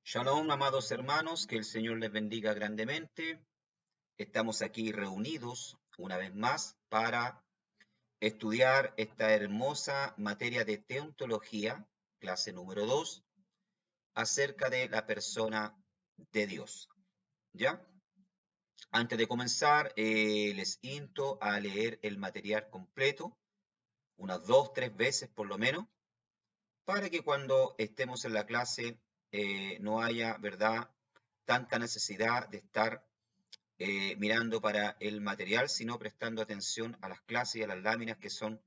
Shalom, amados hermanos, que el Señor les bendiga grandemente. Estamos aquí reunidos una vez más para estudiar esta hermosa materia de teontología, clase número 2, acerca de la persona de Dios. ¿Ya? Antes de comenzar, les insto a leer el material completo, unas 2, 3 veces por lo menos, para que cuando estemos en la clase no haya, ¿verdad?, tanta necesidad de estar mirando para el material, sino prestando atención a las clases y a las láminas que son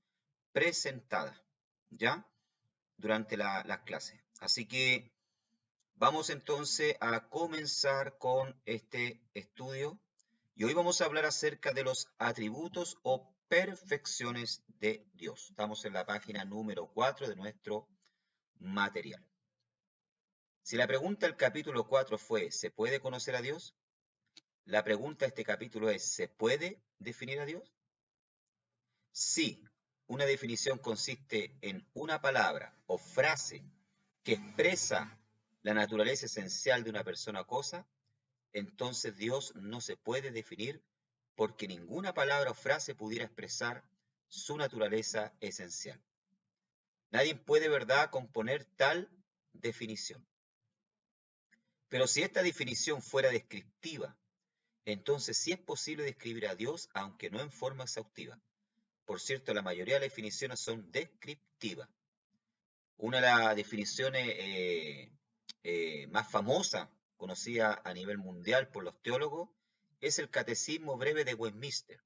presentadas, ¿ya? Durante las clases. Así que vamos entonces a comenzar con este estudio y hoy vamos a hablar acerca de los atributos o perfecciones de Dios. Estamos en la página número 4 de nuestro material. Si la pregunta del capítulo 4 fue, ¿se puede conocer a Dios? La pregunta de este capítulo es, ¿se puede definir a Dios? Si una definición consiste en una palabra o frase que expresa la naturaleza esencial de una persona o cosa, entonces Dios no se puede definir porque ninguna palabra o frase pudiera expresar su naturaleza esencial. Nadie puede, ¿verdad?, componer tal definición. Pero si esta definición fuera descriptiva, entonces sí es posible describir a Dios, aunque no en forma exhaustiva. Por cierto, la mayoría de las definiciones son descriptivas. Una de las definiciones más famosas, conocida a nivel mundial por los teólogos, es el Catecismo Breve de Westminster.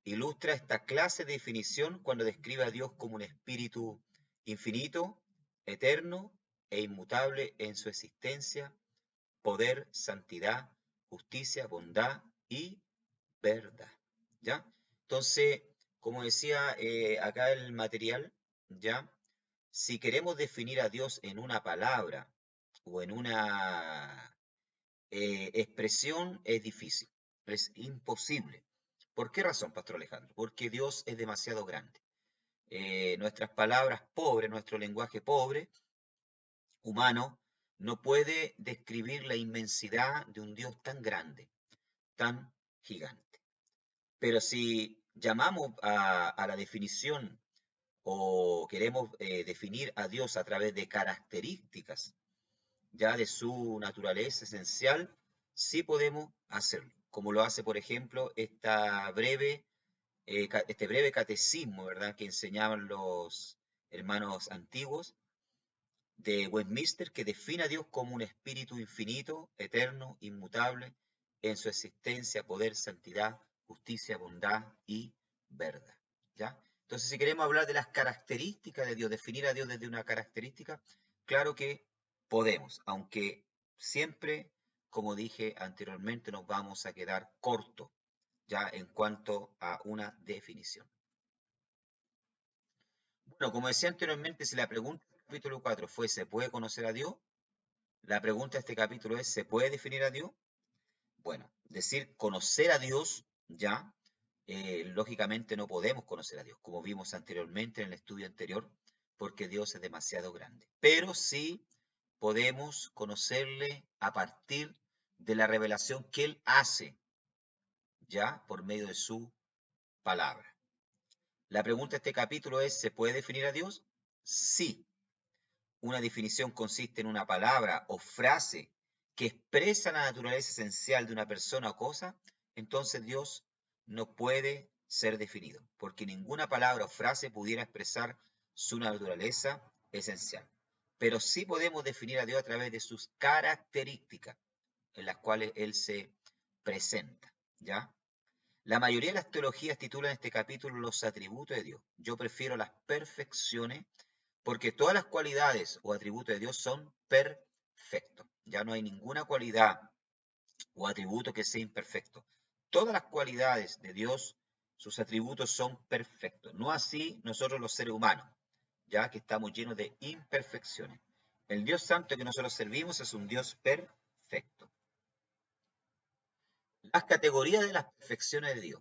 Ilustra esta clase de definición cuando describe a Dios como un espíritu infinito, eterno e inmutable en su existencia, poder, santidad, justicia, bondad y verdad. ¿Ya? Entonces, como decía acá el material, ¿ya? Si queremos definir a Dios en una palabra o en una expresión, es difícil, es imposible. ¿Por qué razón, Pastor Alejandro? Porque Dios es demasiado grande. Nuestras palabras pobres, nuestro lenguaje pobre, humano, no puede describir la inmensidad de un Dios tan grande, tan gigante. Pero si llamamos a la definición o queremos definir a Dios a través de características ya de su naturaleza esencial, sí podemos hacerlo, como lo hace, por ejemplo, este breve catecismo, ¿verdad?, que enseñaban los hermanos antiguos de Westminster, que define a Dios como un espíritu infinito, eterno, inmutable, en su existencia, poder, santidad, justicia, bondad y verdad. ¿Ya? Entonces, si queremos hablar de las características de Dios, definir a Dios desde una característica, claro que podemos, aunque siempre, como dije anteriormente, nos vamos a quedar cortos ya en cuanto a una definición. Bueno, como decía anteriormente, si la pregunta del capítulo 4 fue ¿se puede conocer a Dios? La pregunta de este capítulo es, ¿se puede definir a Dios? Bueno, decir conocer a Dios, ya, lógicamente no podemos conocer a Dios, como vimos anteriormente en el estudio anterior, porque Dios es demasiado grande. Pero sí podemos conocerle a partir de la revelación que Él hace, ya, por medio de su palabra. La pregunta de este capítulo es, ¿se puede definir a Dios? Sí. Una definición consiste en una palabra o frase que expresa la naturaleza esencial de una persona o cosa, entonces Dios no puede ser definido, porque ninguna palabra o frase pudiera expresar su naturaleza esencial. Pero sí podemos definir a Dios a través de sus características, en las cuales Él se presenta, ¿ya? La mayoría de las teologías titulan este capítulo los atributos de Dios. Yo prefiero las perfecciones porque todas las cualidades o atributos de Dios son perfectos. Ya no hay ninguna cualidad o atributo que sea imperfecto. Todas las cualidades de Dios, sus atributos son perfectos. No así nosotros los seres humanos, ya que estamos llenos de imperfecciones. El Dios santo que nosotros servimos es un Dios perfecto. Las categorías de las perfecciones de Dios.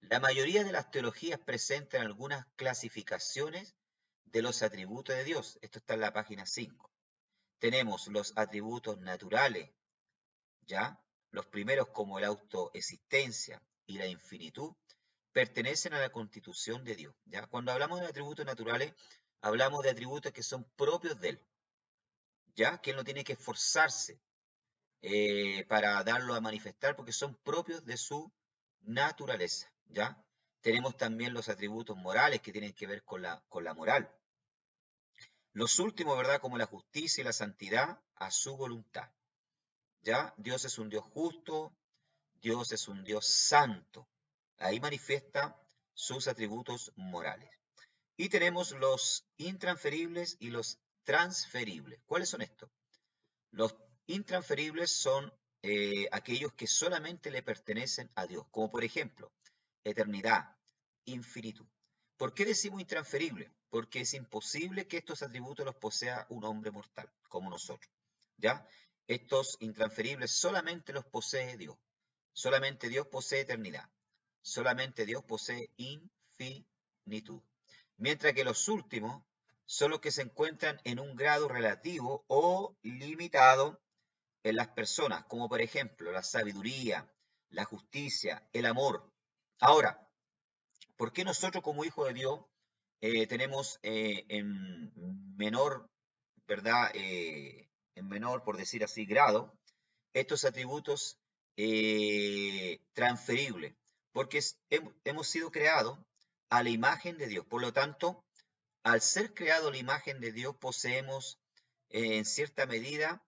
La mayoría de las teologías presentan algunas clasificaciones de los atributos de Dios. Esto está en la página 5. tenemos los atributos naturales, ¿ya? Los primeros, como la autoexistencia y la infinitud, pertenecen a la constitución de Dios, ¿ya? Cuando hablamos de atributos naturales, hablamos de atributos que son propios de Él, ¿ya? Que Él no tiene que esforzarse para darlo a manifestar porque son propios de su naturaleza, ¿ya? Tenemos también los atributos morales que tienen que ver con la moral. Los últimos, ¿verdad? Como la justicia y la santidad a su voluntad, ¿ya? Dios es un Dios justo, Dios es un Dios santo. Ahí manifiesta sus atributos morales. Y tenemos los intransferibles y los transferibles. ¿Cuáles son estos? Los intransferibles son aquellos que solamente le pertenecen a Dios, como por ejemplo, eternidad, infinitud. ¿Por qué decimos intransferible? Porque es imposible que estos atributos los posea un hombre mortal, como nosotros, ¿ya? Estos intransferibles solamente los posee Dios. Solamente Dios posee eternidad. Solamente Dios posee infinitud. Mientras que los últimos son los que se encuentran en un grado relativo o limitado en las personas, como por ejemplo la sabiduría, la justicia, el amor. Ahora, ¿por qué nosotros como hijos de Dios tenemos en menor, ¿verdad? En menor, por decir así, grado, estos atributos transferibles? Porque hemos sido creados a la imagen de Dios. Por lo tanto, al ser creado la imagen de Dios, poseemos en cierta medida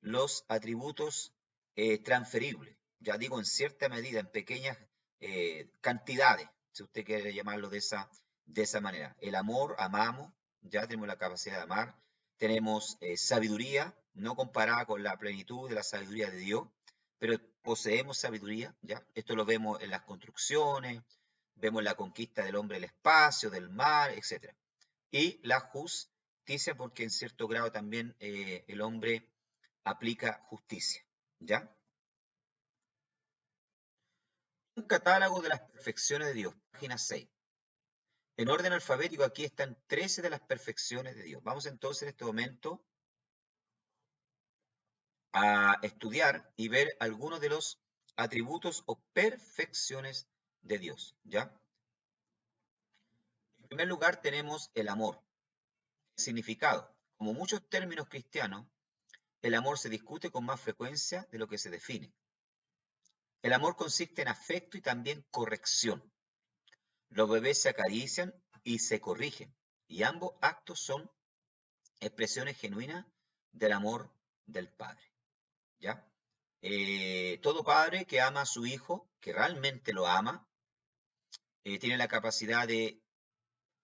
los atributos transferibles. Ya digo, en cierta medida, en pequeñas cantidades, si usted quiere llamarlo de esa manera. El amor, amamos, ya tenemos la capacidad de amar. Tenemos sabiduría, no comparada con la plenitud de la sabiduría de Dios, pero poseemos sabiduría, ¿ya? Esto lo vemos en las construcciones, vemos la conquista del hombre del espacio, del mar, etc. Y la justicia, porque en cierto grado también el hombre aplica justicia, ¿ya? Un catálogo de las perfecciones de Dios, página 6. En orden alfabético aquí están 13 de las perfecciones de Dios. Vamos entonces en este momento a estudiar y ver algunos de los atributos o perfecciones de Dios, ¿ya? En primer lugar tenemos el amor. Significado. Como muchos términos cristianos, el amor se discute con más frecuencia de lo que se define. El amor consiste en afecto y también corrección. Los bebés se acarician y se corrigen, y ambos actos son expresiones genuinas del amor del padre, ¿ya? Todo padre que ama a su hijo, que realmente lo ama, tiene la capacidad de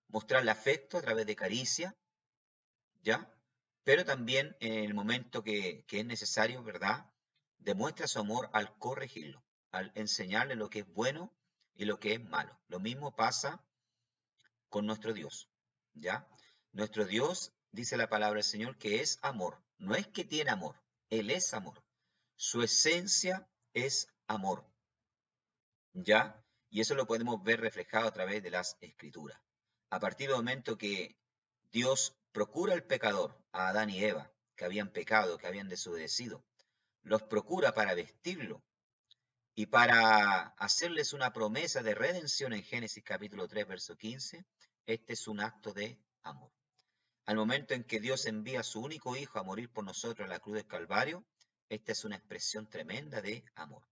mostrarle afecto a través de caricia, ¿ya? Pero también en el momento que es necesario, ¿verdad? Demuestra su amor al corregirlo, al enseñarle lo que es bueno y lo que es malo. Lo mismo pasa con nuestro Dios, ¿ya? Nuestro Dios, dice la palabra del Señor, que es amor. No es que tiene amor, Él es amor. Su esencia es amor, ¿ya? Y eso lo podemos ver reflejado a través de las Escrituras. A partir del momento que Dios procura al pecador, a Adán y Eva, que habían pecado, que habían desobedecido, los procura para vestirlo y para hacerles una promesa de redención en Génesis capítulo 3, verso 15, este es un acto de amor. Al momento en que Dios envía a su único hijo a morir por nosotros en la cruz del Calvario, esta es una expresión tremenda de amor.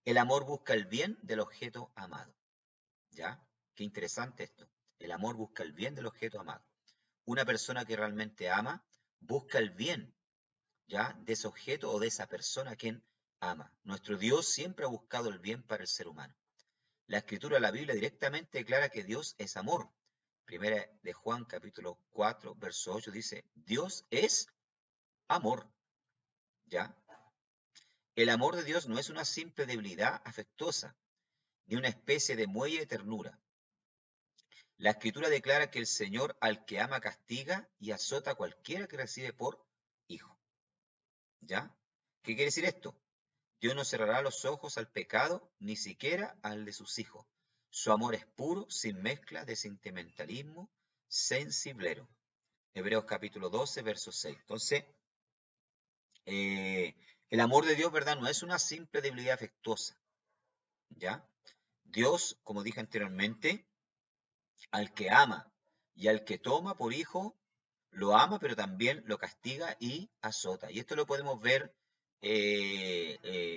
El amor busca el bien del objeto amado. ¿Ya? Qué interesante esto. El amor busca el bien del objeto amado. Una persona que realmente ama busca el bien, ¿ya? De ese objeto o de esa persona a quien ama. Nuestro Dios siempre ha buscado el bien para el ser humano. La escritura de la Biblia directamente declara que Dios es amor. Primera de Juan capítulo 4, verso 8 dice, Dios es amor, ¿ya? El amor de Dios no es una simple debilidad afectuosa, ni una especie de muelle de ternura. La escritura declara que el Señor al que ama castiga y azota a cualquiera que recibe por hijo, ¿ya? ¿Qué quiere decir esto? Dios no cerrará los ojos al pecado, ni siquiera al de sus hijos. Su amor es puro, sin mezcla de sentimentalismo sensiblero. Hebreos capítulo 12, verso 6. Entonces, El amor de Dios, ¿verdad? No es una simple debilidad afectuosa, ¿ya? Dios, como dije anteriormente, al que ama y al que toma por hijo, lo ama, pero también lo castiga y azota. Y esto lo podemos ver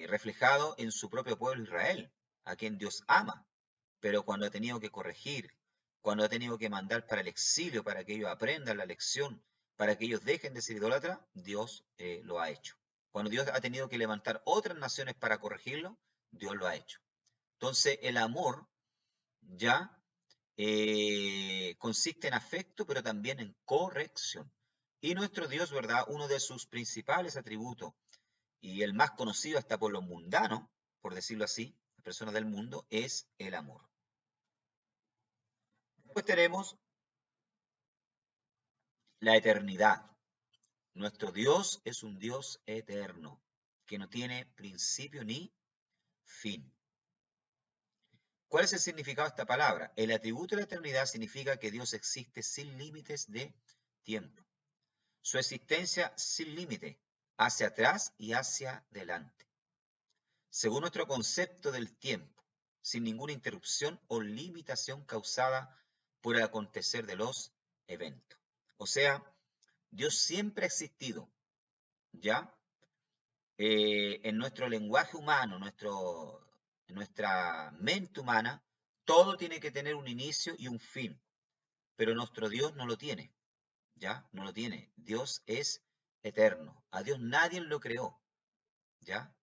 reflejado en su propio pueblo Israel, a quien Dios ama, pero cuando ha tenido que corregir, cuando ha tenido que mandar para el exilio, para que ellos aprendan la lección, para que ellos dejen de ser idólatras, Dios lo ha hecho. Cuando Dios ha tenido que levantar otras naciones para corregirlo, Dios lo ha hecho. Entonces, el amor ya consiste en afecto, pero también en corrección. Y nuestro Dios, ¿verdad? Uno de sus principales atributos y el más conocido hasta por los mundanos, por decirlo así, las personas del mundo, es el amor. Después tenemos la eternidad. Nuestro Dios es un Dios eterno, que no tiene principio ni fin. ¿Cuál es el significado de esta palabra? El atributo de la eternidad significa que Dios existe sin límites de tiempo. Su existencia sin límite, hacia atrás y hacia adelante, según nuestro concepto del tiempo, sin ninguna interrupción o limitación causada por el acontecer de los eventos. O sea, Dios siempre ha existido, ¿ya? En nuestro lenguaje humano, en nuestra mente humana, todo tiene que tener un inicio y un fin, pero nuestro Dios no lo tiene, ¿ya? No lo tiene. Dios es eterno. A Dios nadie lo creó, ¿ya?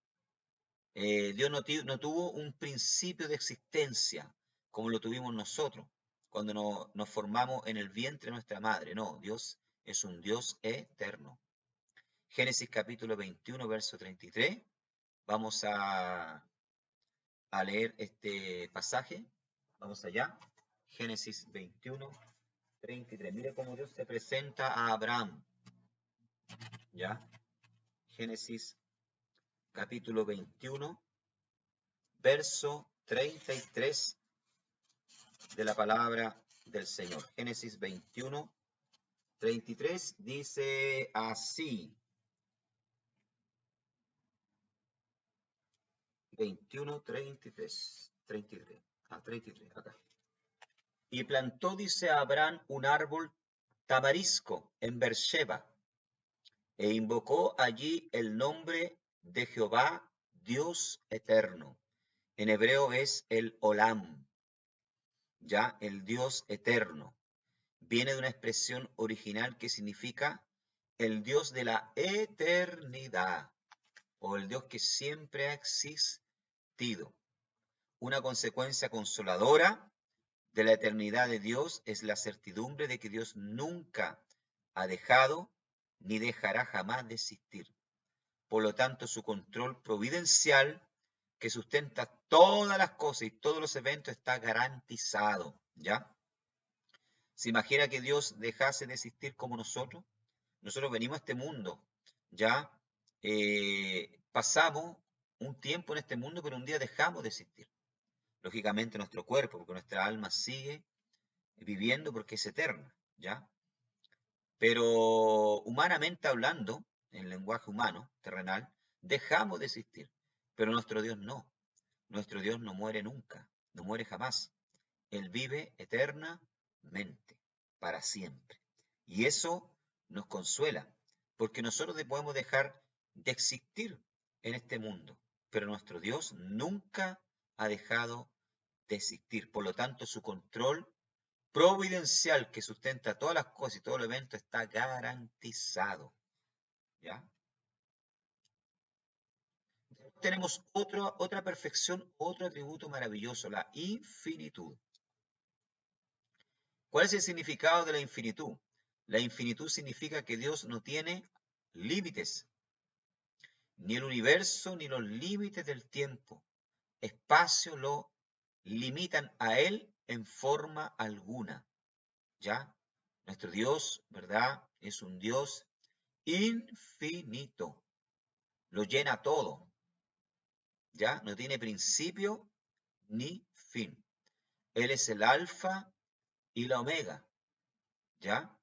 Dios no tuvo un principio de existencia como lo tuvimos nosotros cuando nos formamos en el vientre de nuestra madre. No, Dios es un Dios eterno. Génesis capítulo 21, verso 33. Vamos a leer este pasaje. Vamos allá. Génesis 21, 33. Mire cómo Dios se presenta a Abraham. ¿Ya? Génesis capítulo 21, verso 33 de la palabra del Señor. Génesis 21, 33 dice así. 21, 33. 33. 33, acá. Y plantó, dice Abraham, un árbol tamarisco en Beersheba, e invocó allí el nombre de Jehová, Dios eterno. En hebreo es el Olam, ya el Dios eterno. Viene de una expresión original que significa el Dios de la eternidad o el Dios que siempre ha existido. Una consecuencia consoladora de la eternidad de Dios es la certidumbre de que Dios nunca ha dejado ni dejará jamás de existir. Por lo tanto, su control providencial que sustenta todas las cosas y todos los eventos está garantizado, ¿ya? ¿Se imagina que Dios dejase de existir como nosotros? Nosotros venimos a este mundo, ¿ya? Pasamos un tiempo en este mundo, pero un día dejamos de existir. Lógicamente nuestro cuerpo, porque nuestra alma sigue viviendo porque es eterna, ¿ya? Pero humanamente hablando, en lenguaje humano, terrenal, dejamos de existir. Pero nuestro Dios no. Nuestro Dios no muere nunca, no muere jamás. Él vive eternamente, para siempre. Y eso nos consuela, porque nosotros podemos dejar de existir en este mundo, pero nuestro Dios nunca ha dejado de existir. Por lo tanto, su control providencial que sustenta todas las cosas y todo el evento está garantizado. ¿Ya? Tenemos otra perfección, otro atributo maravilloso, la infinitud. ¿Cuál es el significado de la infinitud? La infinitud significa que Dios no tiene límites, ni el universo ni los límites del tiempo. Espacio lo limitan a Él en forma alguna. ¿Ya? Nuestro Dios, ¿verdad? Es un Dios infinito. Lo llena todo. ¿Ya? No tiene principio ni fin. Él es el alfa y la omega. ¿Ya?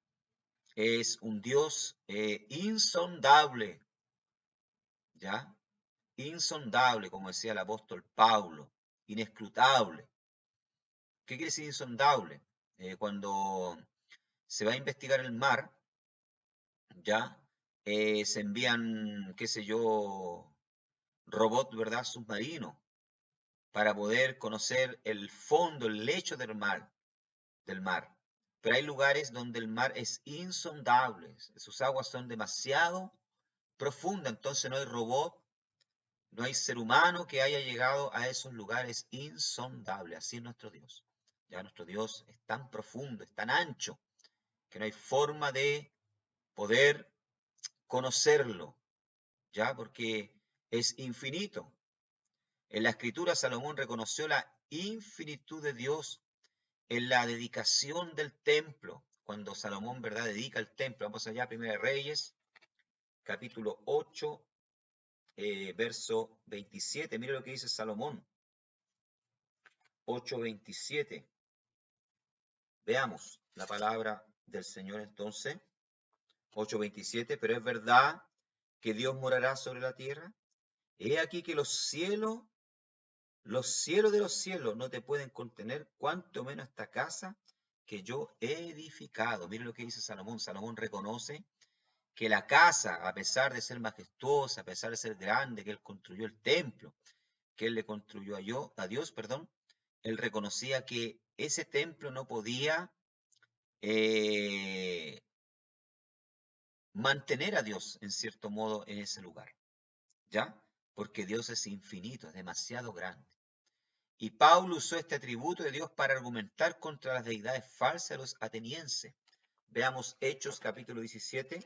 Es un Dios insondable, ¿ya? Insondable, como decía el apóstol Pablo, inescrutable. ¿Qué quiere decir insondable? Cuando se va a investigar el mar, ¿ya? Se envían, qué sé yo, robots, ¿verdad? Submarinos, para poder conocer el fondo, el lecho del mar. Pero hay lugares donde el mar es insondable, sus aguas son demasiado profundas, entonces no hay robot, no hay ser humano que haya llegado a esos lugares insondables. Así es nuestro Dios. Ya nuestro Dios es tan profundo, es tan ancho, que no hay forma de poder conocerlo, ya porque es infinito. En la escritura Salomón reconoció la infinitud de Dios en la dedicación del templo, cuando Salomón, ¿verdad?, dedica el templo. Vamos allá, Primera de Reyes, capítulo 8, verso 27. Mire lo que dice Salomón, 8:27. Veamos la palabra del Señor entonces, 8:27. Pero es verdad que Dios morará sobre la tierra. He aquí que los cielos de los cielos no te pueden contener, cuanto menos esta casa que yo he edificado. Mire lo que dice Salomón. Salomón reconoce que la casa, a pesar de ser majestuosa, a pesar de ser grande, que él construyó el templo, que él le construyó a Dios, perdón, él reconocía que ese templo no podía eh, mantener a Dios, en cierto modo, en ese lugar, ¿ya? Porque Dios es infinito, es demasiado grande. Y Pablo usó este atributo de Dios para argumentar contra las deidades falsas de los atenienses. Veamos Hechos capítulo 17,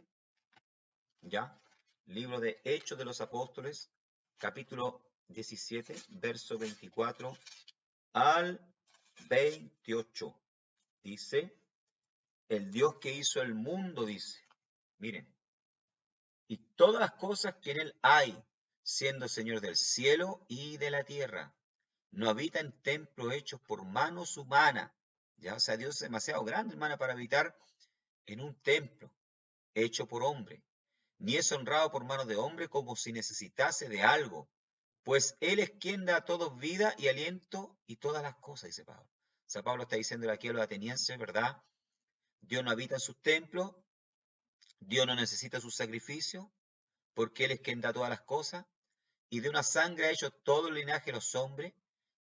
¿ya? Libro de Hechos de los Apóstoles, capítulo 17, verso 24 al 28. Dice, el Dios que hizo el mundo, dice, miren, y todas las cosas que en él hay, siendo Señor del cielo y de la tierra. No habita en templos hechos por manos humanas. Ya, o sea, Dios es demasiado grande, hermana, para habitar en un templo hecho por hombre. Ni es honrado por manos de hombre como si necesitase de algo, pues Él es quien da a todos vida y aliento y todas las cosas, dice Pablo. O sea, Pablo está diciendo aquí a los atenienses, ¿verdad? Dios no habita en sus templos, Dios no necesita sus sacrificios, porque Él es quien da todas las cosas, y de una sangre ha hecho todo el linaje de los hombres,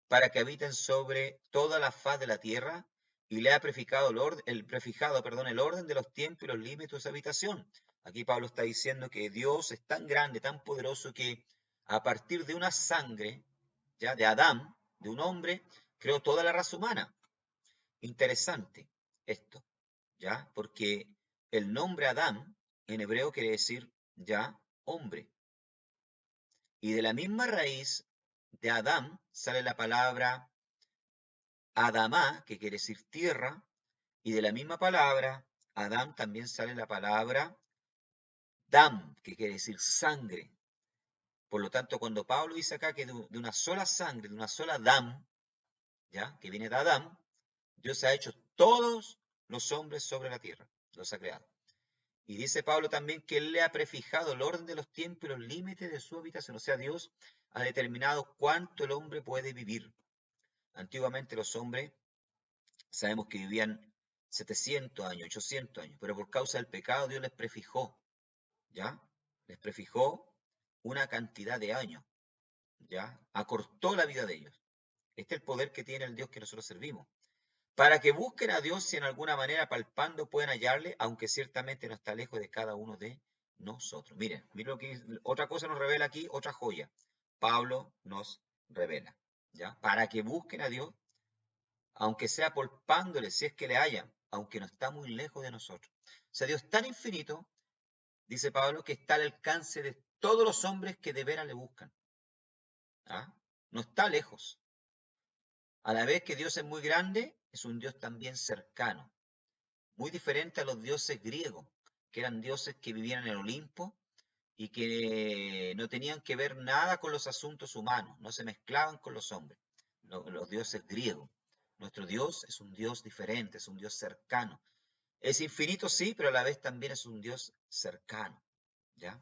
para que habiten sobre toda la faz de la tierra, y le ha prefijado el orden de los tiempos y los límites de su habitación. Aquí Pablo está diciendo que Dios es tan grande, tan poderoso, que a partir de una sangre, ya de Adán, de un hombre, creó toda la raza humana. Interesante esto, ya, porque el nombre Adán en hebreo quiere decir ya hombre. Y de la misma raíz de Adán sale la palabra Adamá, que quiere decir tierra, y de la misma palabra Adán también sale la palabra Dam, que quiere decir sangre. Por lo tanto, cuando Pablo dice acá que de una sola sangre, de una sola Dam, ¿ya?, que viene de Adán, Dios ha hecho todos los hombres sobre la tierra, los ha creado. Y dice Pablo también que Él le ha prefijado el orden de los tiempos y los límites de su habitación. O sea, Dios ha determinado cuánto el hombre puede vivir. Antiguamente los hombres sabemos que vivían 700 años, 800 años, pero por causa del pecado Dios les prefijó, ¿ya? Les prefijó una cantidad de años, ¿ya? Acortó la vida de ellos. Este es el poder que tiene el Dios que nosotros servimos. Para que busquen a Dios si en alguna manera palpando pueden hallarle, aunque ciertamente no está lejos de cada uno de nosotros. Miren, miren lo que otra cosa nos revela aquí, otra joya. Pablo nos revela, ¿ya? Para que busquen a Dios, aunque sea palpándole, si es que le hallan, aunque no está muy lejos de nosotros. O sea, Dios es tan infinito, dice Pablo, que está al alcance de todos los hombres que de veras le buscan. ¿Ah? No está lejos. A la vez que Dios es muy grande, es un Dios también cercano. Muy diferente a los dioses griegos, que eran dioses que vivían en el Olimpo y que no tenían que ver nada con los asuntos humanos, no se mezclaban con los hombres, los dioses griegos. Nuestro Dios es un Dios diferente, es un Dios cercano. Es infinito, sí, pero a la vez también es un Dios cercano, ¿ya?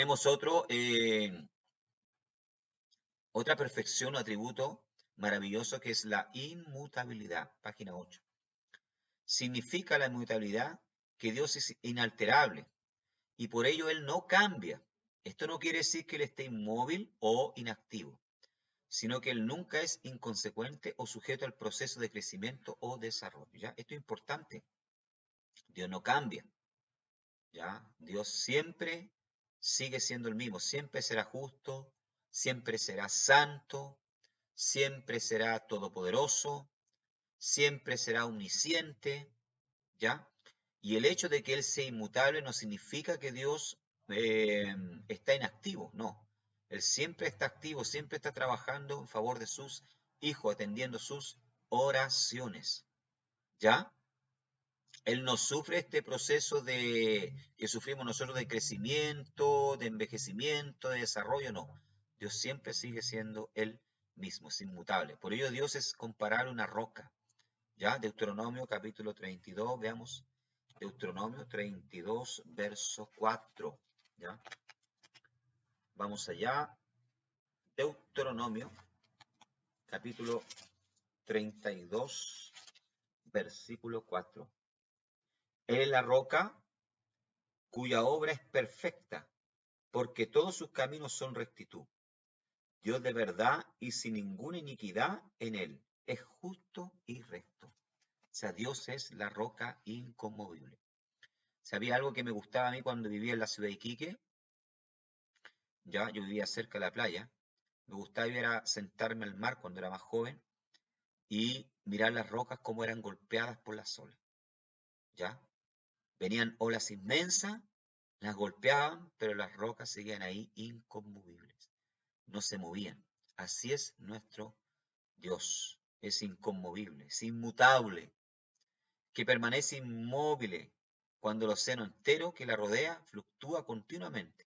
Tenemos otra perfección o atributo maravilloso que es la inmutabilidad, página 8. Significa la inmutabilidad que Dios es inalterable y por ello Él no cambia. Esto no quiere decir que Él esté inmóvil o inactivo, sino que Él nunca es inconsecuente o sujeto al proceso de crecimiento o desarrollo. ¿Ya? Esto es importante. Dios no cambia. ¿Ya? Dios siempre sigue siendo el mismo, siempre será justo, siempre será santo, siempre será todopoderoso, siempre será omnisciente, ¿ya? Y el hecho de que Él sea inmutable no significa que Dios está inactivo, no. Él siempre está activo, siempre está trabajando en favor de sus hijos, atendiendo sus oraciones, ¿ya? Él no sufre este proceso que sufrimos nosotros de crecimiento, de envejecimiento, de desarrollo, no. Dios siempre sigue siendo Él mismo, es inmutable. Por ello Dios es comparable a una roca. ¿Ya? Deuteronomio capítulo 32, veamos. Deuteronomio 32, verso 4. ¿Ya? Vamos allá. Deuteronomio capítulo 32, versículo 4. Él es la roca cuya obra es perfecta, porque todos sus caminos son rectitud. Dios de verdad y sin ninguna iniquidad en él. Es justo y recto. O sea, Dios es la roca inconmovible. ¿Sabía algo que me gustaba a mí cuando vivía en la ciudad de Iquique? Ya, yo vivía cerca de la playa. Me gustaba ir a sentarme al mar cuando era más joven y mirar las rocas como eran golpeadas por las olas. ¿Ya? Venían olas inmensas, las golpeaban, pero las rocas seguían ahí inconmovibles. No se movían. Así es nuestro Dios. Es inconmovible, es inmutable, que permanece inmóvil cuando el océano entero que la rodea fluctúa continuamente.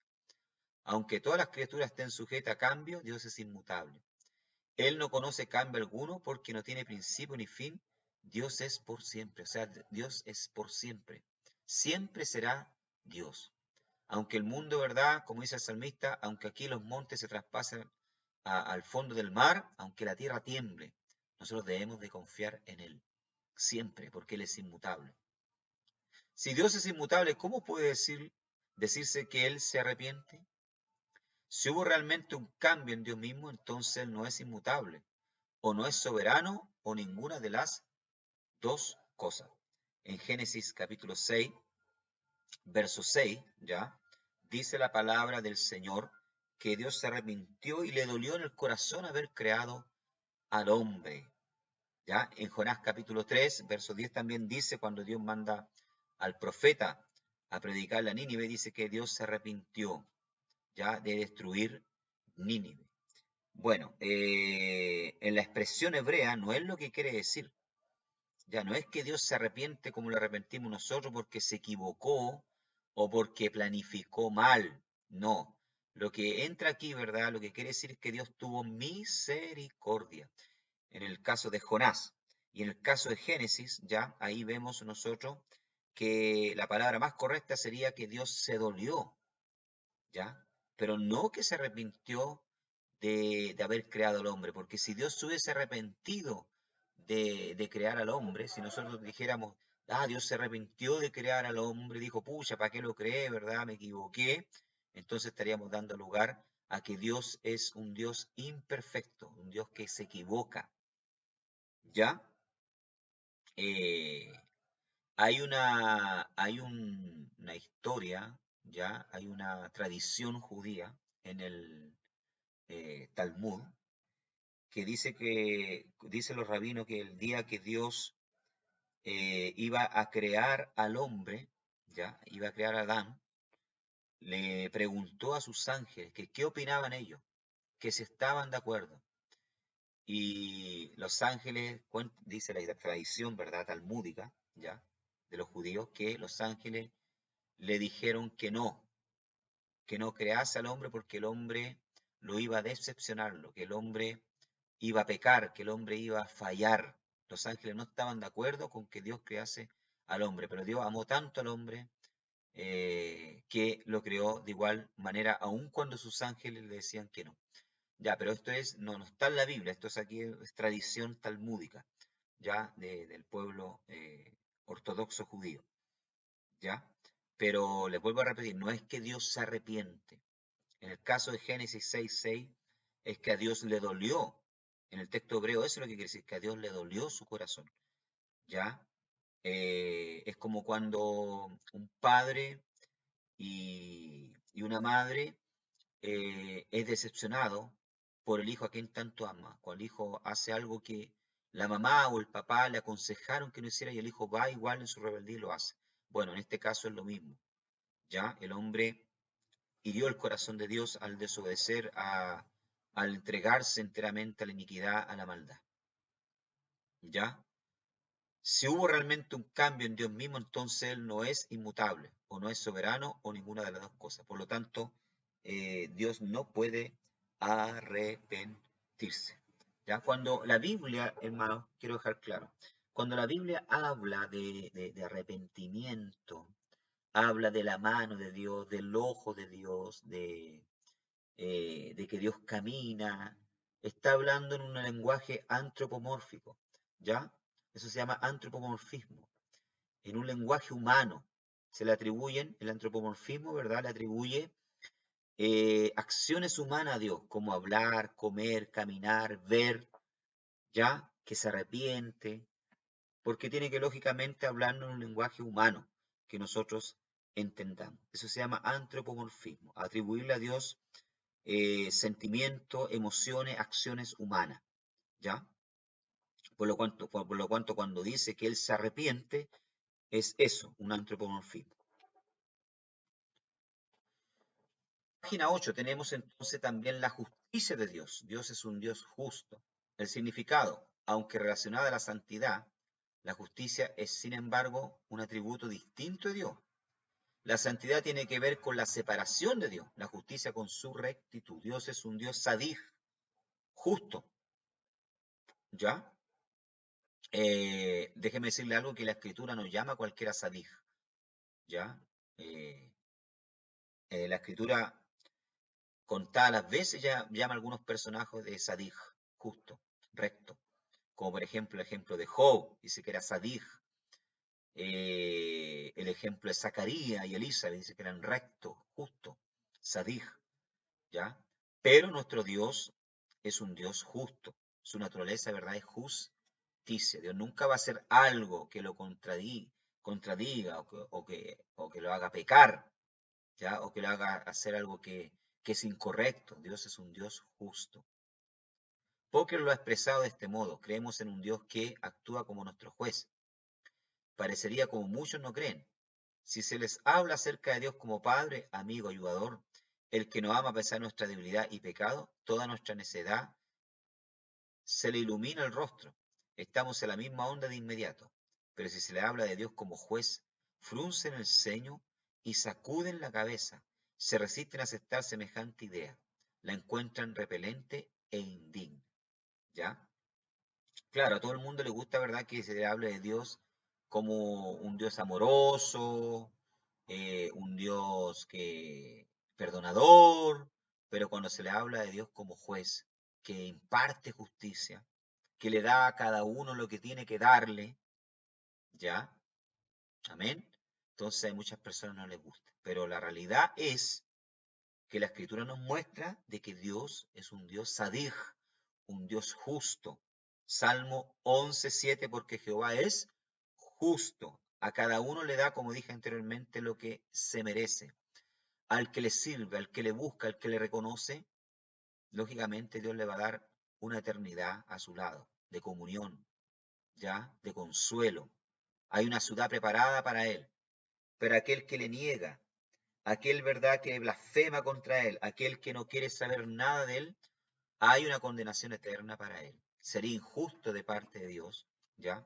Aunque todas las criaturas estén sujetas a cambio, Dios es inmutable. Él no conoce cambio alguno porque no tiene principio ni fin. Dios es por siempre, o sea, Dios es por siempre. Siempre será Dios. Aunque el mundo, ¿verdad? Como dice el salmista, aunque aquí los montes se traspasen al fondo del mar, aunque la tierra tiemble, nosotros debemos de confiar en Él. Siempre, porque Él es inmutable. Si Dios es inmutable, ¿cómo puede decirse que Él se arrepiente? Si hubo realmente un cambio en Dios mismo, entonces Él no es inmutable, o no es soberano, o ninguna de las dos cosas. En Génesis capítulo 6, verso 6, ¿ya? Dice la palabra del Señor que Dios se arrepintió y le dolió en el corazón haber creado al hombre, ¿ya? En Jonás capítulo 3, verso 10 también dice, cuando Dios manda al profeta a predicar a Nínive, dice que Dios se arrepintió, ¿ya? De destruir Nínive. Bueno, en la expresión hebrea no es lo que quiere decir. Ya no es que Dios se arrepiente como lo arrepentimos nosotros porque se equivocó o porque planificó mal. No. Lo que entra aquí, ¿verdad? Lo que quiere decir es que Dios tuvo misericordia. En el caso de Jonás y en el caso de Génesis, ya ahí vemos nosotros que la palabra más correcta sería que Dios se dolió, ¿ya? Pero no que se arrepintió de haber creado al hombre, porque si Dios se hubiese arrepentido de crear al hombre, si nosotros dijéramos, ah, Dios se arrepintió de crear al hombre, dijo, pucha, ¿para qué lo creé, verdad? Me equivoqué, entonces estaríamos dando lugar a que Dios es un Dios imperfecto, un Dios que se equivoca, ¿ya? Eh, una historia, ¿ya? Hay una tradición judía en el Talmud que dice los rabinos que el día que Dios iba a crear al hombre, ya, iba a crear a Adán, le preguntó a sus ángeles que qué opinaban ellos, que si estaban de acuerdo. Y los ángeles, dice la tradición, ¿verdad? Talmúdica, ya, de los judíos, que los ángeles le dijeron que no crease al hombre porque el hombre lo iba a decepcionarlo, que el hombre iba a pecar, que el hombre iba a fallar. Los ángeles no estaban de acuerdo con que Dios crease al hombre, pero Dios amó tanto al hombre que lo creó de igual manera, aun cuando sus ángeles le decían que no. Ya, pero esto no está en la Biblia, esto es aquí, es tradición talmúdica, ya, del pueblo ortodoxo judío, ya. Pero les vuelvo a repetir, no es que Dios se arrepiente. En el caso de Génesis 6:6, es que a Dios le dolió. En el texto hebreo eso es lo que quiere decir, que a Dios le dolió su corazón, ¿ya? Es como cuando un padre y una madre es decepcionado por el hijo a quien tanto ama. Cuando el hijo hace algo que la mamá o el papá le aconsejaron que no hiciera y el hijo va igual en su rebeldía y lo hace. Bueno, en este caso es lo mismo, ¿ya? El hombre hirió el corazón de Dios al desobedecer, al entregarse enteramente a la iniquidad, a la maldad, ¿ya? Si hubo realmente un cambio en Dios mismo, entonces Él no es inmutable, o no es soberano, o ninguna de las dos cosas. Por lo tanto, Dios no puede arrepentirse. ¿Ya? Cuando la Biblia, hermanos, quiero dejar claro, cuando la Biblia habla de arrepentimiento, habla de la mano de Dios, del ojo de Dios, de que Dios camina, está hablando en un lenguaje antropomórfico, ¿ya? Eso se llama antropomorfismo, en un lenguaje humano. Se le atribuyen, el antropomorfismo, ¿verdad? Le atribuye acciones humanas a Dios, como hablar, comer, caminar, ver, ¿ya? Que se arrepiente, porque tiene que lógicamente hablarnos en un lenguaje humano que nosotros entendamos. Eso se llama antropomorfismo, atribuirle a Dios sentimientos, emociones, acciones humanas, ¿ya? Por lo cuanto cuando dice que él se arrepiente, es eso, un antropomorfismo. Página 8 tenemos entonces también la justicia de Dios. Dios es un Dios justo. El significado, aunque relacionada a la santidad, la justicia es sin embargo un atributo distinto de Dios. La santidad tiene que ver con la separación de Dios, la justicia con su rectitud. Dios es un Dios sadij, justo, ¿ya? Déjeme decirle algo que la escritura no llama a cualquiera sadij, ¿ya? Eh, la escritura, contadas las veces, ya llama a algunos personajes de sadij, justo, recto. Como por ejemplo el ejemplo de Job, dice que era sadij. El ejemplo de Zacarías y Elizabeth, dice que eran rectos, justos, sadij, ¿ya? Pero nuestro Dios es un Dios justo. Su naturaleza, ¿verdad? Es justicia. Dios nunca va a hacer algo que lo contradiga o que lo haga pecar, ¿ya? O que lo haga hacer algo que es incorrecto. Dios es un Dios justo. Poker lo ha expresado de este modo. Creemos en un Dios que actúa como nuestro juez. Parecería como muchos no creen. Si se les habla acerca de Dios como Padre, amigo, ayudador, el que nos ama a pesar de nuestra debilidad y pecado, toda nuestra necedad, se le ilumina el rostro. Estamos en la misma onda de inmediato. Pero si se le habla de Dios como juez, fruncen el ceño y sacuden la cabeza. Se resisten a aceptar semejante idea. La encuentran repelente e indigna. ¿Ya? Claro, a todo el mundo le gusta, ¿verdad?, que se le hable de Dios como un Dios amoroso, un Dios que perdonador, pero cuando se le habla de Dios como juez, que imparte justicia, que le da a cada uno lo que tiene que darle, ¿ya? Amén. Entonces a muchas personas no les gusta, pero la realidad es que la Escritura nos muestra de que Dios es un Dios sadij, un Dios justo. Salmo 11:7, porque Jehová es justo. A cada uno le da, como dije anteriormente, lo que se merece. Al que le sirve, al que le busca, al que le reconoce, lógicamente Dios le va a dar una eternidad a su lado, de comunión, ya, de consuelo. Hay una ciudad preparada para él. Pero aquel que le niega, aquel, verdad, que blasfema contra él, aquel que no quiere saber nada de él, hay una condenación eterna para él. Sería injusto de parte de Dios, ¿ya?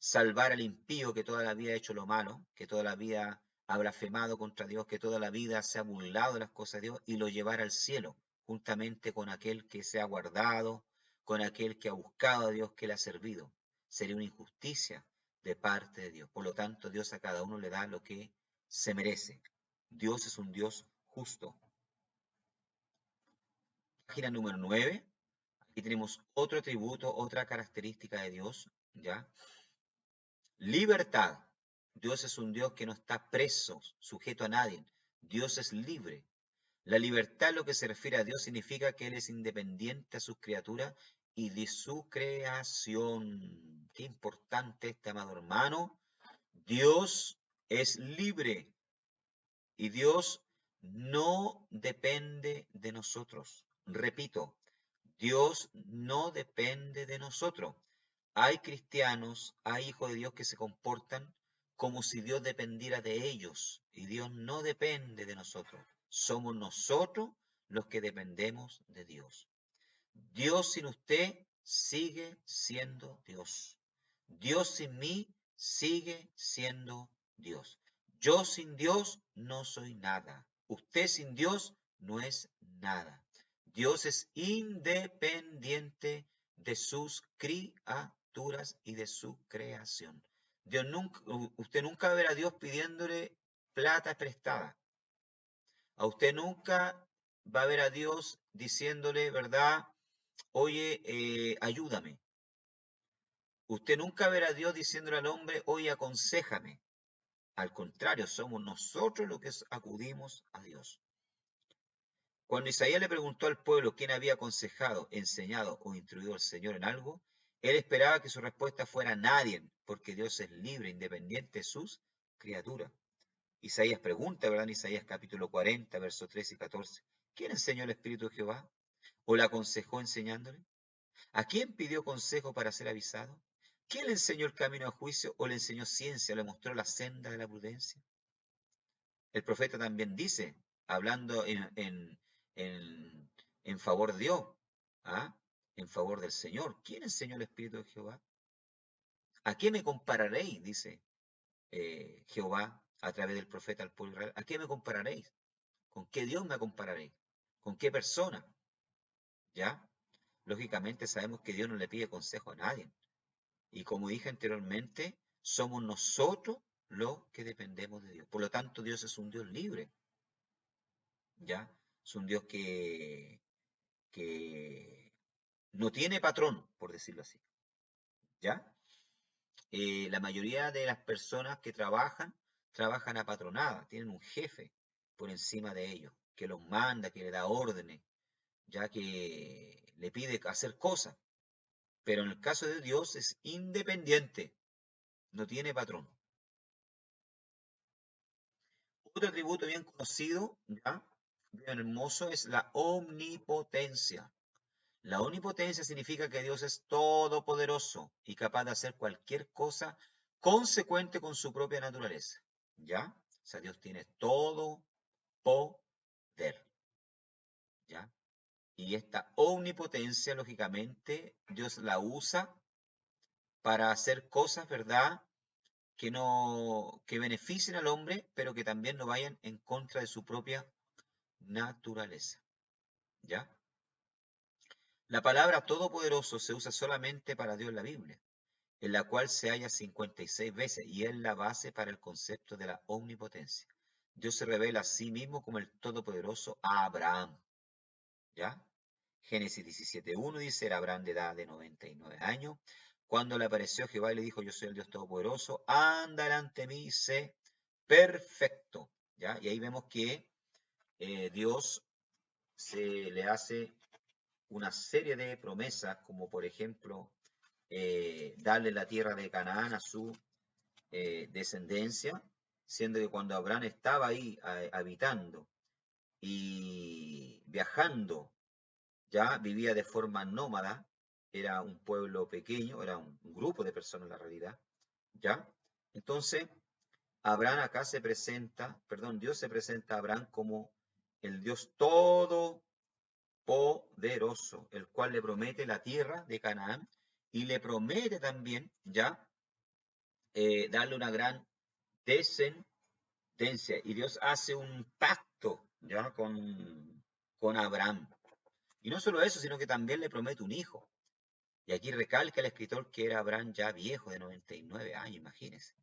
Salvar al impío que toda la vida ha hecho lo malo, que toda la vida ha blasfemado contra Dios, que toda la vida se ha burlado de las cosas de Dios y lo llevar al cielo, juntamente con aquel que se ha guardado, con aquel que ha buscado a Dios, que le ha servido. Sería una injusticia de parte de Dios. Por lo tanto, Dios a cada uno le da lo que se merece. Dios es un Dios justo. Página número 9. Aquí tenemos otro atributo, otra característica de Dios, ¿ya? Libertad. Dios es un Dios que no está preso, sujeto a nadie. Dios es libre. La libertad, lo que se refiere a Dios, significa que Él es independiente a sus criaturas y de su creación. Qué importante este, amado hermano. Dios es libre y Dios no depende de nosotros. Repito, Dios no depende de nosotros. Hay cristianos, hay hijos de Dios que se comportan como si Dios dependiera de ellos y Dios no depende de nosotros. Somos nosotros los que dependemos de Dios. Dios sin usted sigue siendo Dios. Dios sin mí sigue siendo Dios. Yo sin Dios no soy nada. Usted sin Dios no es nada. Dios es independiente de sus criaturas y de su creación. Dios nunca, usted nunca va a ver a Dios pidiéndole plata prestada. A usted nunca va a ver a Dios diciéndole, ¿verdad? Oye, ayúdame. Usted nunca verá a Dios diciéndole al hombre, oye, aconséjame. Al contrario, somos nosotros los que acudimos a Dios. Cuando Isaías le preguntó al pueblo quién había aconsejado, enseñado o instruido al Señor en algo, él esperaba que su respuesta fuera nadie, porque Dios es libre, independiente de sus criaturas. Isaías pregunta, ¿verdad? En Isaías capítulo 40, versos 13 y 14, ¿quién enseñó el Espíritu de Jehová? ¿O le aconsejó enseñándole? ¿A quién pidió consejo para ser avisado? ¿Quién le enseñó el camino al juicio o le enseñó ciencia o le mostró la senda de la prudencia? El profeta también dice, hablando en favor de Dios, ¿ah? En favor del Señor. ¿Quién enseñó el Espíritu de Jehová? ¿A qué me compararéis? Dice Jehová a través del profeta al pueblo de Israel. ¿A qué me compararéis? ¿Con qué Dios me compararéis? ¿Con qué persona? ¿Ya? Lógicamente sabemos que Dios no le pide consejo a nadie. Y como dije anteriormente, somos nosotros los que dependemos de Dios. Por lo tanto, Dios es un Dios libre, ¿ya? Es un Dios que no tiene patrón, por decirlo así, ¿ya? La mayoría de las personas que trabajan apatronadas, tienen un jefe por encima de ellos, que los manda, que le da órdenes, ya que le pide hacer cosas. Pero en el caso de Dios es independiente, no tiene patrón. Otro atributo bien conocido, ¿ya? Bien hermoso, es la omnipotencia. La omnipotencia significa que Dios es todopoderoso y capaz de hacer cualquier cosa consecuente con su propia naturaleza. ¿Ya? O sea, Dios tiene todo poder. ¿Ya? Y esta omnipotencia, lógicamente, Dios la usa para hacer cosas, ¿verdad? Que no, que beneficien al hombre, pero que también no vayan en contra de su propia naturaleza. ¿Ya? La palabra todopoderoso se usa solamente para Dios en la Biblia, en la cual se halla 56 veces y es la base para el concepto de la omnipotencia. Dios se revela a sí mismo como el todopoderoso a Abraham. ¿Ya? Génesis 17:1 dice, era Abraham de edad de 99 años, cuando le apareció Jehová y le dijo, yo soy el Dios todopoderoso, anda delante de mí y sé perfecto. ¿Ya? Y ahí vemos que Dios se le hace una serie de promesas, como por ejemplo darle la tierra de Canaán a su descendencia, siendo que cuando Abraham estaba ahí habitando y viajando, ya vivía de forma nómada, era un pueblo pequeño, era un grupo de personas en la realidad, ¿ya? Entonces, Abraham acá se presenta, perdón, Dios se presenta a Abraham como el Dios todopoderoso, el cual le promete la tierra de Canaán y le promete también, ya, darle una gran descendencia. Y Dios hace un pacto, ya, con Abraham. Y no solo eso, sino que también le promete un hijo. Y aquí recalca el escritor que era Abraham ya viejo, de 99 años, imagínense.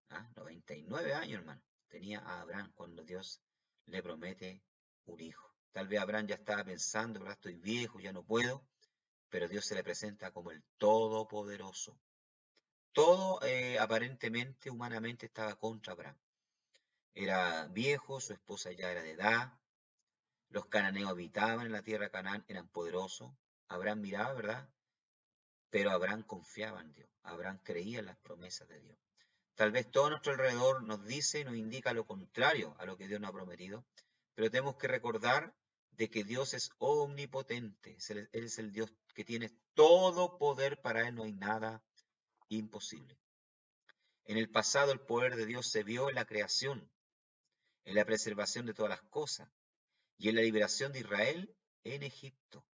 ¿Ah? 99 años, hermano. tenía a Abraham cuando Dios le promete un hijo. Tal vez Abraham ya estaba pensando, ¿verdad? Estoy viejo, ya no puedo, pero Dios se le presenta como el Todopoderoso. Todo aparentemente, humanamente, estaba contra Abraham. Era viejo, su esposa ya era de edad, los cananeos habitaban en la tierra de Canaán, eran poderosos. Abraham miraba, ¿verdad? Pero Abraham confiaba en Dios. Abraham creía en las promesas de Dios. Tal vez todo a nuestro alrededor nos dice y nos indica lo contrario a lo que Dios nos ha prometido, pero tenemos que recordar de que Dios es omnipotente. Él es el Dios que tiene todo poder, para Él no hay nada imposible. En el pasado el poder de Dios se vio en la creación, en la preservación de todas las cosas y en la liberación de Israel en Egipto.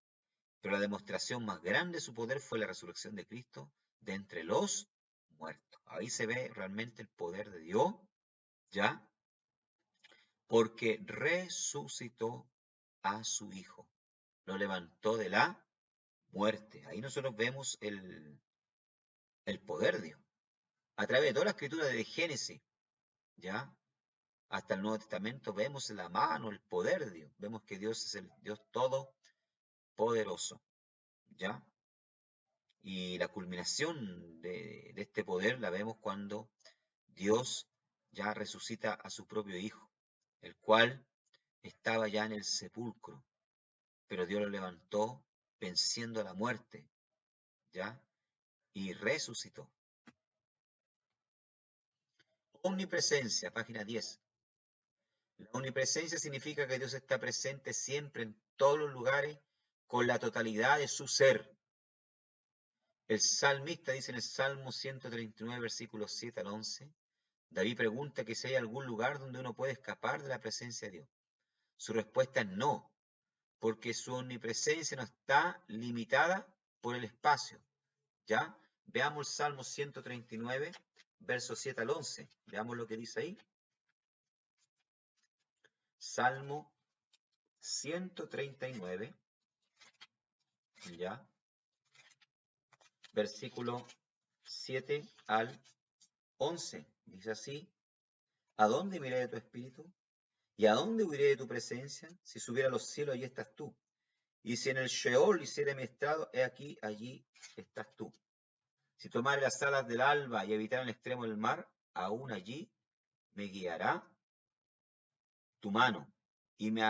Pero la demostración más grande de su poder fue la resurrección de Cristo de entre los muertos. Ahí se ve realmente el poder de Dios, ¿ya? Porque resucitó a su Hijo, lo levantó de la muerte. Ahí nosotros vemos el poder de Dios. A través de toda la escritura desde Génesis, ¿ya? Hasta el Nuevo Testamento vemos la mano, el poder de Dios. Vemos que Dios es el Dios todopoderoso, ¿ya? Y la culminación de este poder la vemos cuando Dios ya resucita a su propio Hijo, el cual estaba ya en el sepulcro, pero Dios lo levantó venciendo a la muerte, ¿ya? Y resucitó. Omnipresencia, página 10. La omnipresencia significa que Dios está presente siempre en todos los lugares con la totalidad de su ser. El salmista dice en el Salmo 139, versículos 7 al 11, David pregunta que si hay algún lugar donde uno puede escapar de la presencia de Dios. Su respuesta es no, porque su omnipresencia no está limitada por el espacio. ¿Ya? Veamos el Salmo 139, versos 7 al 11. Veamos lo que dice ahí. Salmo 139, ¿ya? Versículo 7 al 11. Dice así: ¿A dónde miré de tu espíritu? ¿Y a dónde huiré de tu presencia? Si subiera a los cielos, allí estás tú. Y si en el Sheol hiciere mi estrado, he aquí, allí estás tú. Si tomare las alas del alba y habitar en el extremo del mar, aún allí me guiará tu mano y me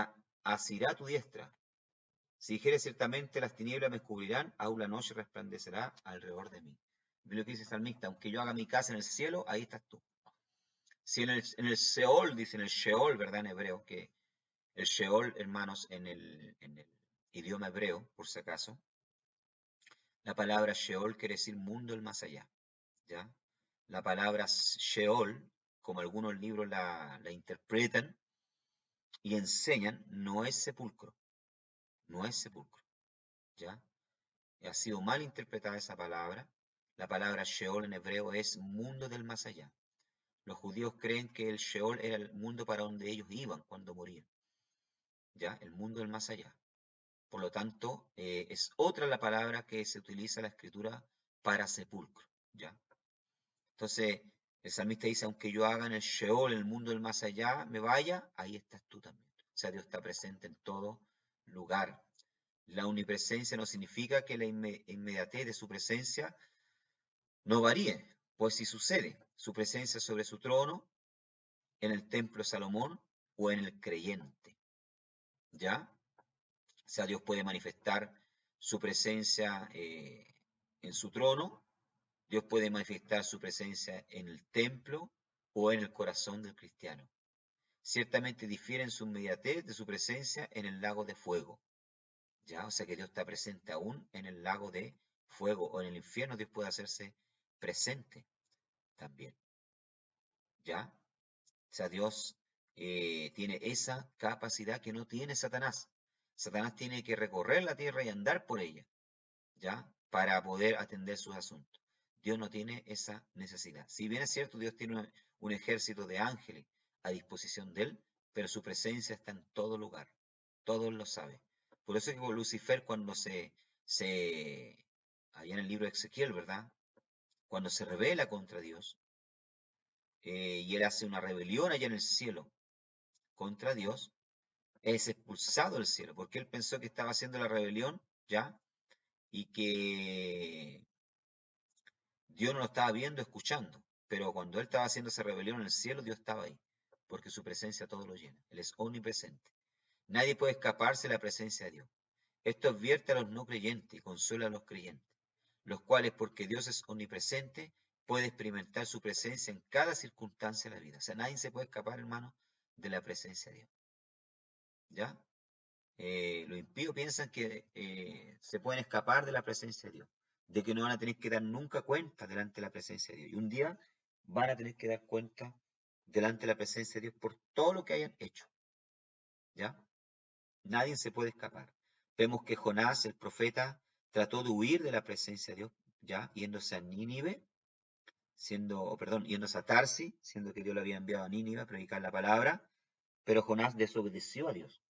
asirá tu diestra. Si dijere ciertamente las tinieblas me cubrirán, aún la noche resplandecerá alrededor de mí. Ve lo que dice el salmista: aunque yo haga mi casa en el cielo, ahí estás tú. Si en el Seol, dice en el Sheol, ¿verdad? En hebreo, que el Sheol, hermanos, en el idioma hebreo, por si acaso, la palabra Sheol quiere decir mundo del más allá, ¿ya? La palabra Sheol, como algunos libros la interpretan y enseñan, no es sepulcro, no es sepulcro, ¿ya? Ha sido mal interpretada esa palabra. La palabra Sheol en hebreo es mundo del más allá. Los judíos creen que el Sheol era el mundo para donde ellos iban cuando morían, ¿ya? El mundo del más allá. Por lo tanto, es otra la palabra que se utiliza en la escritura para sepulcro, ¿ya? Entonces, el salmista dice: aunque yo haga en el Sheol, en el mundo del más allá, me vaya, ahí estás tú también. O sea, Dios está presente en todo lugar. La omnipresencia no significa que la inmediatez de su presencia no varíe, pues si sucede, su presencia sobre su trono, en el templo de Salomón o en el creyente, ¿ya? O sea, Dios puede manifestar su presencia en su trono, Dios puede manifestar su presencia en el templo o en el corazón del cristiano. Ciertamente difiere en su inmediatez de su presencia en el lago de fuego, ¿ya? O sea que Dios está presente aún en el lago de fuego, o en el infierno Dios puede hacerse presente también, ¿ya? O sea, Dios tiene esa capacidad que no tiene Satanás. Satanás tiene que recorrer la tierra y andar por ella, ¿ya? Para poder atender sus asuntos. Dios no tiene esa necesidad. Si bien es cierto, Dios tiene un ejército de ángeles a disposición de él, pero su presencia está en todo lugar. Todos lo saben. Por eso es que Lucifer, cuando allá en el libro de Ezequiel, ¿verdad? Cuando se rebela contra Dios, y él hace una rebelión allá en el cielo contra Dios, es expulsado del cielo, porque él pensó que estaba haciendo la rebelión, ¿ya? Y que Dios no lo estaba viendo, escuchando. Pero cuando él estaba haciendo esa rebelión en el cielo, Dios estaba ahí, porque su presencia todo lo llena. Él es omnipresente. Nadie puede escaparse de la presencia de Dios. Esto advierte a los no creyentes y consuela a los creyentes, los cuales, porque Dios es omnipresente, puede experimentar su presencia en cada circunstancia de la vida. O sea, nadie se puede escapar, hermano, de la presencia de Dios. ¿Ya? Los impíos piensan que se pueden escapar de la presencia de Dios, de que no van a tener que dar nunca cuenta delante de la presencia de Dios. Y un día van a tener que dar cuenta delante de la presencia de Dios por todo lo que hayan hecho. ¿Ya? Nadie se puede escapar. Vemos que Jonás, el profeta, trató de huir de la presencia de Dios, ¿ya? Yéndose a Nínive, yéndose a Tarsis, siendo que Dios lo había enviado a Nínive a predicar la palabra, pero Jonás desobedeció a Dios.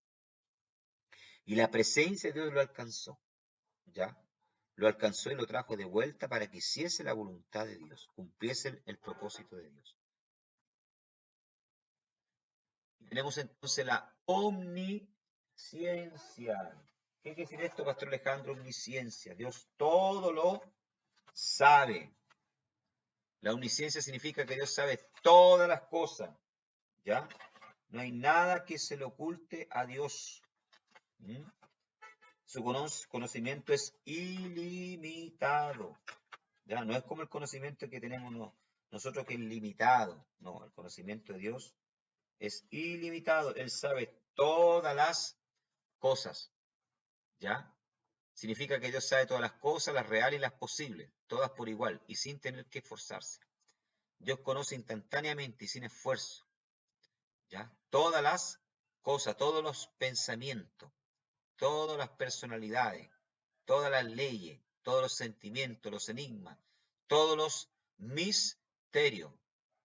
Y la presencia de Dios lo alcanzó, ¿ya? Lo alcanzó y lo trajo de vuelta para que hiciese la voluntad de Dios, cumpliese el propósito de Dios. Tenemos entonces la omnisciencia. ¿Qué quiere decir esto, Pastor Alejandro? Omnisciencia. Dios todo lo sabe. La omnisciencia significa que Dios sabe todas las cosas, ¿ya? No hay nada que se le oculte a Dios. ¿Mm? Su conocimiento es ilimitado. ¿Ya? No es como el conocimiento que tenemos nosotros, que es limitado. No, el conocimiento de Dios es ilimitado. Él sabe todas las cosas. ¿Ya? Significa que Dios sabe todas las cosas, las reales y las posibles, todas por igual y sin tener que esforzarse. Dios conoce instantáneamente y sin esfuerzo, ¿ya? Todas las cosas, todos los pensamientos, todas las personalidades, todas las leyes, todos los sentimientos, los enigmas, todos los misterios.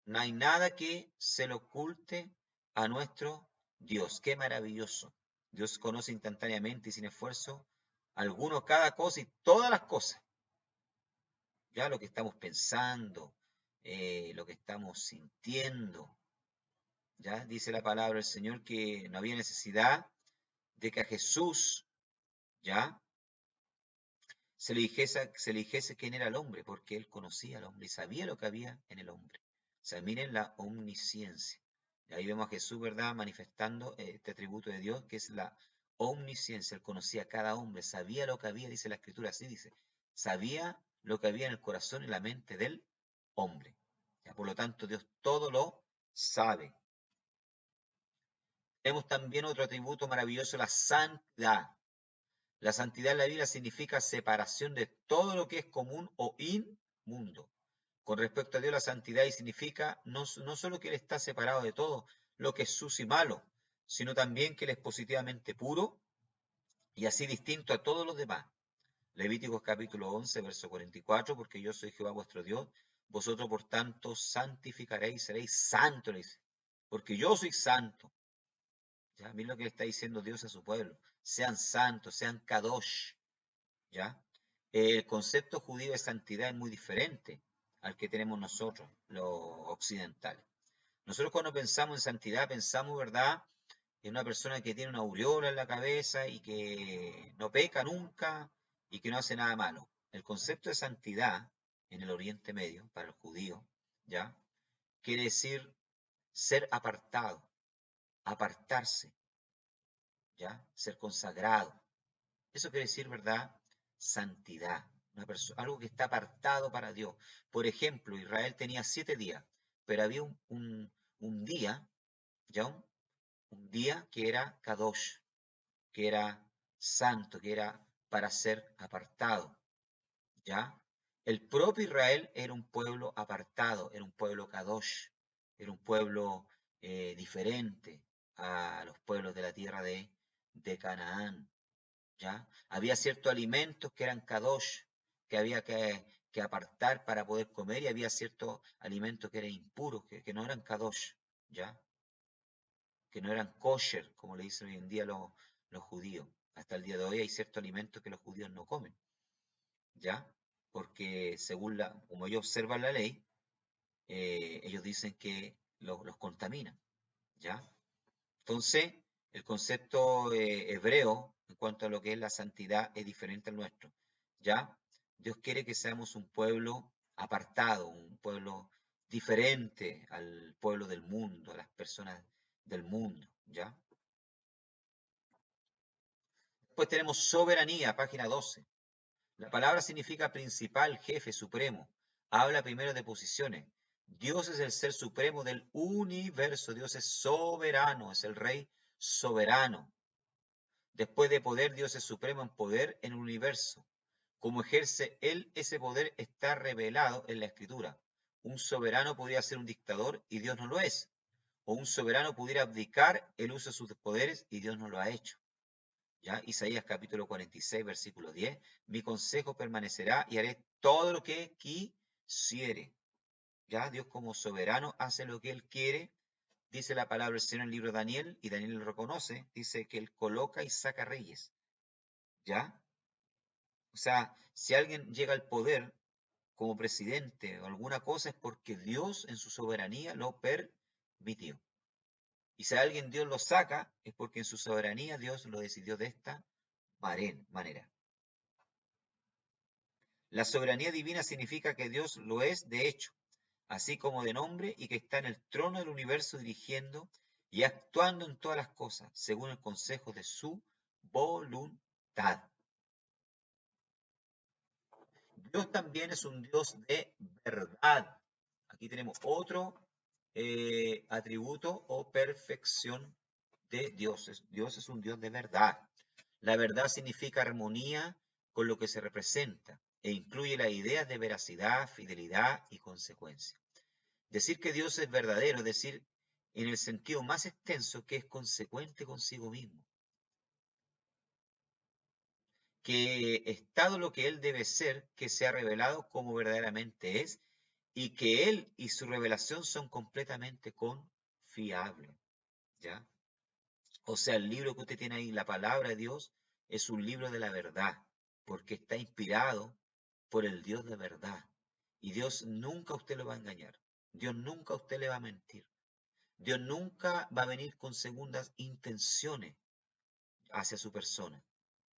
No hay nada que se le oculte a nuestro Dios. Qué maravilloso. Dios conoce instantáneamente y sin esfuerzo alguno cada cosa y todas las cosas. Ya lo que estamos pensando, lo que estamos sintiendo. Ya dice la palabra del Señor que no había necesidad de que a Jesús, ya, se le dijese quién era el hombre, porque él conocía al hombre y sabía lo que había en el hombre. O sea, miren la omnisciencia. Y ahí vemos a Jesús, ¿verdad?, manifestando este atributo de Dios, que es la omnisciencia. Él conocía a cada hombre, sabía lo que había, dice la Escritura, así dice, sabía lo que había en el corazón y la mente del hombre. Ya, por lo tanto, Dios todo lo sabe. Tenemos también otro atributo maravilloso, la santidad. La santidad en la Biblia significa separación de todo lo que es común o inmundo. Con respecto a Dios, la santidad y significa no solo que Él está separado de todo lo que es sucio y malo, sino también que Él es positivamente puro y así distinto a todos los demás. Levíticos capítulo 11, verso 44, porque yo soy Jehová vuestro Dios, vosotros por tanto santificaréis, seréis santos, dice, porque yo soy santo. ¿Ya? Miren lo que le está diciendo Dios a su pueblo, sean santos, sean kadosh. ¿Ya? El concepto judío de santidad es muy diferente al que tenemos nosotros, los occidentales. Nosotros cuando pensamos en santidad, pensamos, ¿verdad?, en una persona que tiene una aureola en la cabeza y que no peca nunca y que no hace nada malo. El concepto de santidad en el Oriente Medio, para el judío, ¿ya?, quiere decir ser apartado, apartarse, ¿ya?, ser consagrado. Eso quiere decir, ¿verdad?, santidad. Algo que está apartado para Dios. Por ejemplo, Israel tenía 7 días, pero había un día, ¿ya? Un día que era Kadosh, que era santo, que era para ser apartado, ¿ya? El propio Israel era un pueblo apartado, era un pueblo Kadosh, era un pueblo diferente a los pueblos de la tierra de Canaán. ¿Ya? Había ciertos alimentos que eran kadosh, que había que apartar para poder comer, y había ciertos alimentos que eran impuros, que no eran kadosh, ¿ya? Que no eran kosher, como le dicen hoy en día los judíos. Hasta el día de hoy hay ciertos alimentos que los judíos no comen, ¿ya? Porque según como ellos observan la ley, ellos dicen que los contaminan, ¿ya? Entonces, el concepto hebreo en cuanto a lo que es la santidad es diferente al nuestro, ¿ya? Dios quiere que seamos un pueblo apartado, un pueblo diferente al pueblo del mundo, a las personas del mundo, ¿ya? Después tenemos soberanía, página 12. La palabra significa principal, jefe, supremo. Habla primero de posiciones. Dios es el ser supremo del universo. Dios es soberano, es el rey soberano. Después de poder, Dios es supremo en poder en el universo. Como ejerce Él ese poder está revelado en la Escritura. Un soberano podría ser un dictador y Dios no lo es. O un soberano pudiera abdicar el uso de sus poderes y Dios no lo ha hecho. ¿Ya? Isaías capítulo 46, versículo 10. Mi consejo permanecerá y haré todo lo que quisiere. ¿Ya? Dios como soberano hace lo que Él quiere. Dice la palabra del Señor en el libro de Daniel, y Daniel lo reconoce, dice que Él coloca y saca reyes. ¿Ya? O sea, si alguien llega al poder como presidente o alguna cosa es porque Dios en su soberanía lo permitió. Y si a alguien Dios lo saca es porque en su soberanía Dios lo decidió de esta manera. La soberanía divina significa que Dios lo es de hecho, así como de nombre, y que está en el trono del universo dirigiendo y actuando en todas las cosas, según el consejo de su voluntad. Dios también es un Dios de verdad. Aquí tenemos otro atributo o perfección de Dios. Dios es un Dios de verdad. La verdad significa armonía con lo que se representa e incluye las ideas de veracidad, fidelidad y consecuencia. Decir que Dios es verdadero, es decir, en el sentido más extenso, que es consecuente consigo mismo, que está lo que Él debe ser, que se ha revelado como verdaderamente es, y que Él y su revelación son completamente confiables, ¿ya? O sea, el libro que usted tiene ahí, la palabra de Dios, es un libro de la verdad, porque está inspirado por el Dios de verdad. Y Dios nunca a usted lo va a engañar. Dios nunca a usted le va a mentir. Dios nunca va a venir con segundas intenciones hacia su persona,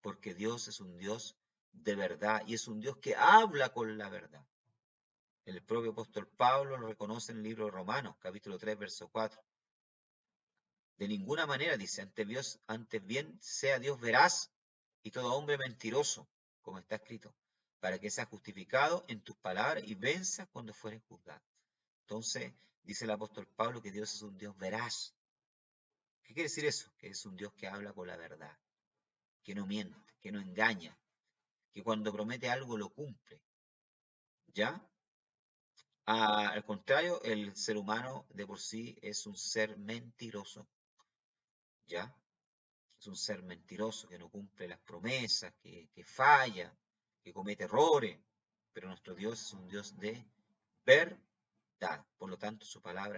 porque Dios es un Dios de verdad y es un Dios que habla con la verdad. El propio apóstol Pablo lo reconoce en el libro de Romanos, capítulo 3, verso 4. De ninguna manera, dice, antes bien sea Dios veraz y todo hombre mentiroso, como está escrito, para que sea justificado en tus palabras y venza cuando fuere juzgado. Entonces, dice el apóstol Pablo que Dios es un Dios veraz. ¿Qué quiere decir eso? Que es un Dios que habla con la verdad, que no miente, que no engaña, que cuando promete algo lo cumple. ¿Ya? Al contrario, el ser humano de por sí es un ser mentiroso. ¿Ya? Es un ser mentiroso que no cumple las promesas, que falla, que comete errores. Pero nuestro Dios es un Dios de verdad. Por lo tanto, su palabra